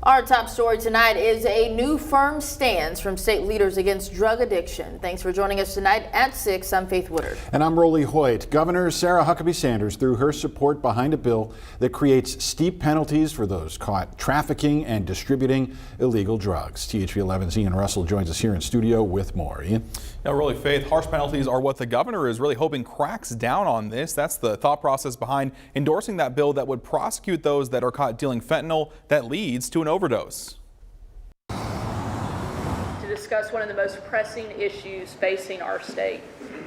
Our top story tonight is a new firm stance from state leaders against drug addiction. Thanks for joining us tonight at 6. I'm Faith Woodard. And I'm Rolly Hoyt. Governor Sarah Huckabee Sanders threw her support behind a bill that creates steep penalties for those caught trafficking and distributing illegal drugs. THV 11's Ian Russell joins us here in studio with more. Ian? Now, Rolly, Faith, harsh penalties are what the governor is really hoping cracks down on this. That's the thought process behind endorsing that bill that would prosecute those that are caught dealing fentanyl that leads to an overdose. To discuss one of the most pressing issues facing our state,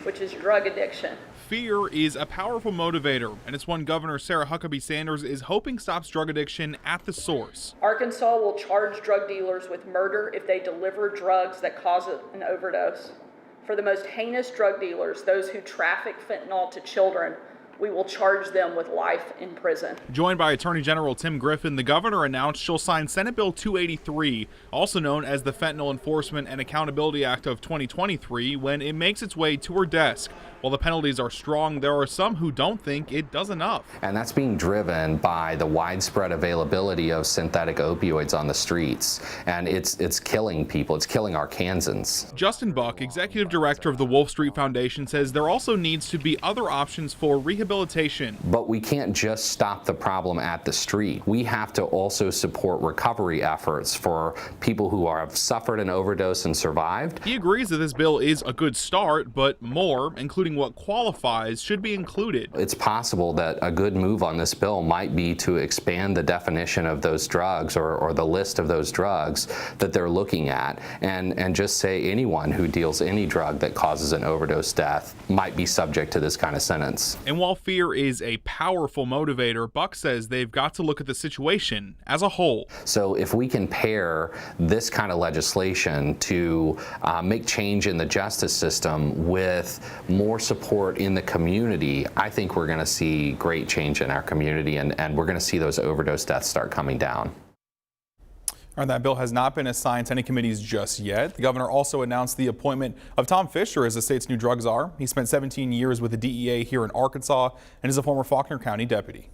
which is drug addiction. Fear is a powerful motivator, and it's one Governor Sarah Huckabee Sanders is hoping stops drug addiction at the source. Arkansas will charge drug dealers with murder if they deliver drugs that cause an overdose. For the most heinous drug dealers, those who traffic fentanyl to children, we will charge them with life in prison. Joined by Attorney General Tim Griffin, the governor announced she'll sign Senate Bill 283, also known as the Fentanyl Enforcement and Accountability Act of 2023, when it makes its way to her desk. While the penalties are strong, there are some who don't think it does enough. And that's being driven by the widespread availability of synthetic opioids on the streets. And it's killing people. It's killing Arkansans. Justin Buck, executive director of the Wolf Street Foundation, says there also needs to be other options for rehabilitation. But we can't just stop the problem at the street. We have to also support recovery efforts for people who have suffered an overdose and survived. He agrees that this bill is a good start, but more, including what qualifies, should be included. It's possible that a good move on this bill might be to expand the definition of those drugs or the list of those drugs that they're looking at and just say anyone who deals any drug that causes an overdose death might be subject to this kind of sentence. And while fear is a powerful motivator, Buck says they've got to look at the situation as a whole. So if we can pair this kind of legislation to make change in the justice system with more support in the community, I think we're going to see great change in our community and we're going to see those overdose deaths start coming down. All right, that bill has not been assigned to any committees just yet. The governor also announced the appointment of Tom Fisher as the state's new drug czar. He spent 17 years with the DEA here in Arkansas and is a former Faulkner County deputy.